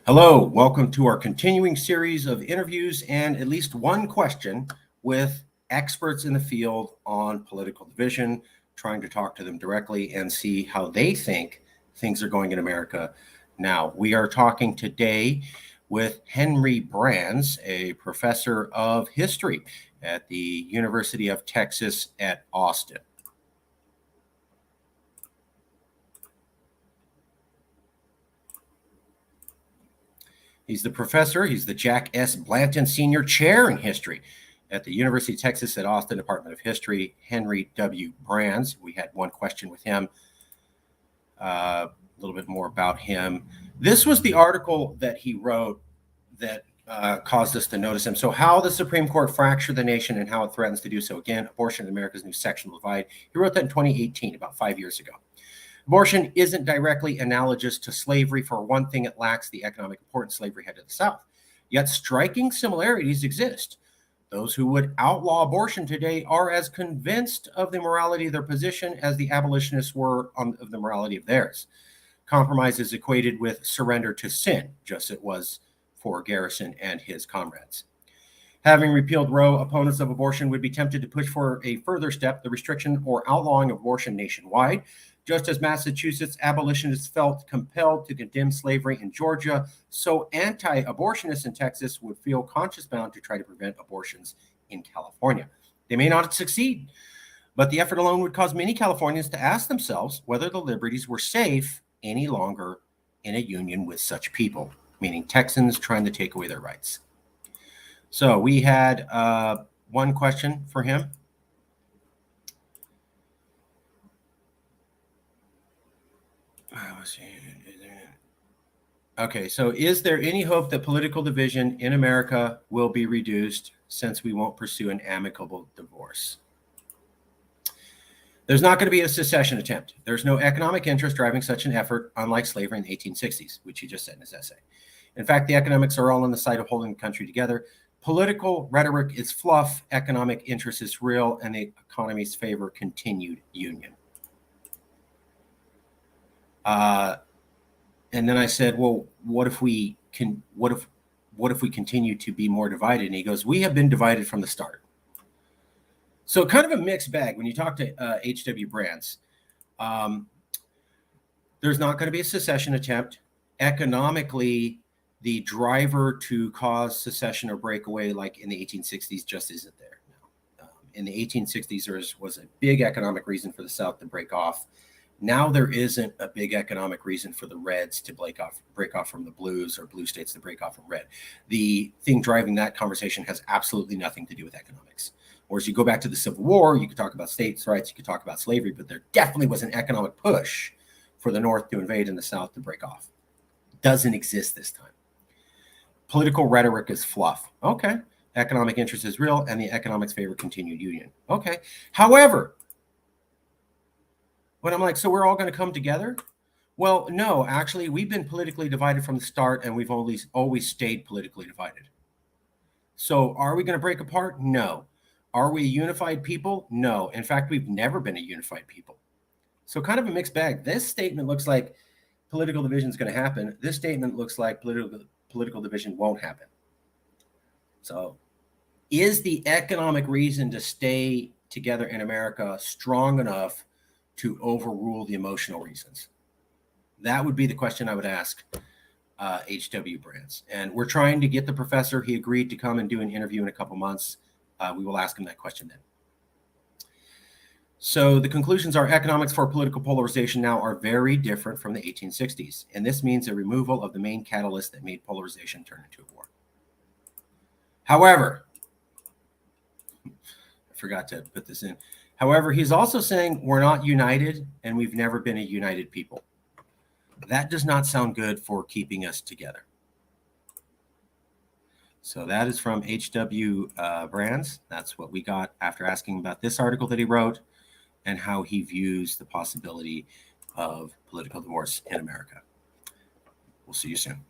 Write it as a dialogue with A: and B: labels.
A: Hello, welcome to our continuing series of interviews and at least one question with experts in the field on political division, trying to talk to them directly and see how they think things are going in America now. We are talking today with Henry Brands, a professor of history at the University of Texas at Austin. He's the professor. He's the Jack S. Blanton Senior Chair in History at the University of Texas at Austin Department of History. Henry W. Brands. We had one question with him, a little bit more about him. This was the article that he wrote that caused us to notice him. So, how the Supreme Court fractured the nation and how it threatens to do so again. Abortion in America's new sectional divide. He wrote that in 2018, about 5 years ago. Abortion isn't directly analogous to slavery. For one thing, it lacks the economic importance slavery had to the South. Yet striking similarities exist. Those who would outlaw abortion today are as convinced of the morality of their position as the abolitionists were of the morality of theirs. Compromise is equated with surrender to sin, just as it was for Garrison and his comrades. Having repealed Roe, opponents of abortion would be tempted to push for a further step, the restriction or outlawing of abortion nationwide. Just as Massachusetts abolitionists felt compelled to condemn slavery in Georgia, so anti-abortionists in Texas would feel conscience bound to try to prevent abortions in California. They may not succeed, but the effort alone would cause many Californians to ask themselves whether the liberties were safe any longer in a union with such people, meaning Texans trying to take away their rights. So we had one question for him. Okay, so is there any hope that political division in America will be reduced since we won't pursue an amicable divorce? There's not going to be a secession attempt. There's no economic interest driving such an effort, unlike slavery in the 1860s, which he just said in his essay. In fact, the economics are all on the side of holding the country together. Political rhetoric is fluff, economic interest is real, and the economies favor continued union. And then I said, well, what if we continue to be more divided? And he goes, we have been divided from the start. So kind of a mixed bag when you talk to H.W. Brands. There's not going to be a secession attempt. Economically, the driver to cause secession or breakaway like in the 1860s just isn't there now. In the 1860s, there was a big economic reason for the South to break off. Now there isn't a big economic reason for the Reds to break off from the Blues or blue states to break off from red. The thing driving that conversation has absolutely nothing to do with economics. Whereas you go back to the Civil War, you could talk about states' rights, you could talk about slavery, but there definitely was an economic push for the North to invade and the South to break off. It doesn't exist this time. Political rhetoric is fluff. Okay. Economic interest is real, and the economics favor continued union. Okay. However, when I'm like, so we're all going to come together? Well, no, actually, we've been politically divided from the start, and we've always stayed politically divided. So are we going to break apart? No. Are we a unified people? No. In fact, we've never been a unified people. So kind of a mixed bag. This statement looks like political division is going to happen. This statement looks like political division won't happen. So is the economic reason to stay together in America strong enough to overrule the emotional reasons? That would be the question I would ask H.W. Brands. And we're trying to get the professor. He agreed to come and do an interview in a couple months. We will ask him that question then. So the conclusions are economics for political polarization now are very different from the 1860s. And this means a removal of the main catalyst that made polarization turn into a war. However, I forgot to put this in. However, he's also saying we're not united and we've never been a united people. That does not sound good for keeping us together. So that is from H.W. Brands. That's what we got after asking about this article that he wrote and how he views the possibility of political divorce in America. We'll see you soon.